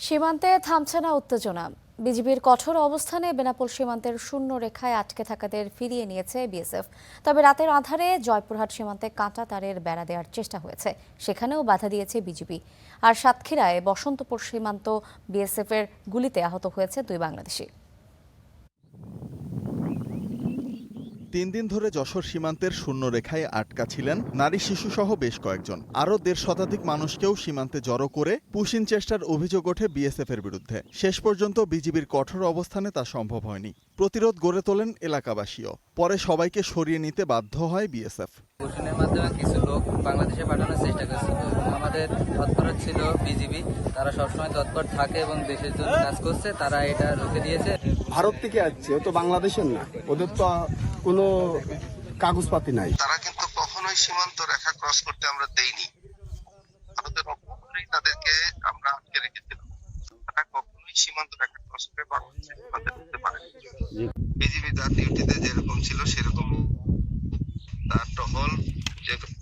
সীমান্তে থামছে না উত্তেজনা। বিজিবির কঠোর অবস্থানে বেনাপোল সীমান্তের শূন্য রেখায় আটকে থাকাদের ফিরিয়ে নিয়েছে বিএসএফ। তবে রাতের আঁধারে জয়পুরহাট সীমান্তে কাঁটা তারের বেড়া দেওয়ার চেষ্টা হয়েছে, সেখানেও বাধা দিয়েছে বিজিবি। আর সাতক্ষীরায় বসন্তপুর সীমান্ত বিএসএফের গুলিতে আহত হয়েছে 2 বাংলাদেশি। 3 দিন ধরে যশোর সীমান্তের শূন্য রেখায় আটকা ছিলেন নারী শিশুসহ বেশ কয়েকজন। আরও 1.5 শতাধিক মানুষকেও সীমান্তে জড়ো করে পুশিং চেষ্টার অভিযোগ ওঠে বিএসএফের বিরুদ্ধে। শেষ পর্যন্ত বিজিবির কঠোর অবস্থানে তা সম্ভব হয়নি। প্রতিরোধ গড়ে তোলেন এলাকাবাসীও। পরে সবাইকে সরিয়ে নিতে বাধ্য হয় বিএসএফ। পুশিংয়ের মাধ্যমে কিছু লোক বাংলাদেশে পাঠানোর চেষ্টা করছিল। আমাদের তৎপর ছিল বিজিবি, তারা সবসময় তৎপর থাকে এবং দেশের জন্য কাজ করছে, তারা এটা রুখে দিয়েছে। ভারত থেকে আসছে, ও তো বাংলাদেশের না, ওদের তো কোনো কাগজপাতি নাই। তারা কিন্তু কখনোই সীমান্ত রেখা ক্রস করতে আমরা দেইনি। ভারতের অভ্যন্তরেই তাদেরকে আমরা আটকে রেখেছিলাম। তারা কখনোই সীমান্ত রেখা ক্রস করে বাংলাদেশে ঢুকতে পারে। বিজিবি তার ডিউটিতে যেরকম ছিল সেরকম তার টহল যেরকম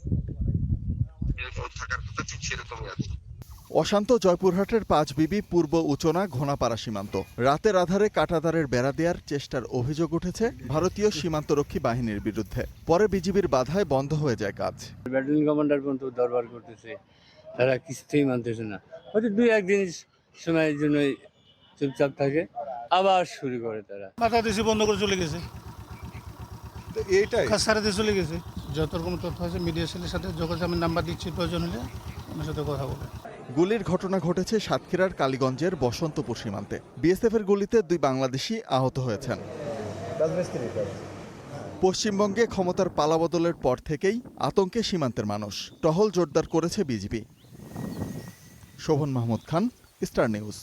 থাকার কথা ঠিক সেরকমই আছে। অশান্ত জয়পুরহাটের 5 বিবি পূর্ব উচনা ঘোনাপাড়া সীমান্ত। রাতের আধারে কাঁটাতারের বেড়া দেওয়ার চেষ্টার অভিযোগ উঠেছে ভারতীয় সীমান্তরক্ষী বাহিনীর বিরুদ্ধে। পরে বিজিবির বাধায় বন্ধ হয়ে যায় কাজ। ব্যাটালিয়ন কমান্ডার পর্যন্ত দরবার করতেছে, তারা কিছুতেই মানতেছে না। হয়তো 2-1 দিন সময়ের জন্য চুপচাপ থাকে, আবার শুরু করে তারা। মাথা দেশে বন্ধ করে চলে গেছে, এইটাই কাজ সারা দিয়ে চলে গেছে। যত রকম তথ্য আছে মিডিয়া সেলের সাথে যোগাযোগ, আমি নাম্বার দিচ্ছি, প্রয়োজন হলে ওনার সাথে কথা বলে। গুলির ঘটনা ঘটেছে সাতক্ষীরার কালীগঞ্জের বসন্তপুর সীমান্তে। বিএসএফের গুলিতে 2 বাংলাদেশি আহত হয়েছেন। পশ্চিমবঙ্গে ক্ষমতার পালাবদলের পর থেকেই আতঙ্কে সীমান্তের মানুষ। টহল জোরদার করেছে বিজিবি। শোভন মাহমুদ খান, স্টার নিউজ।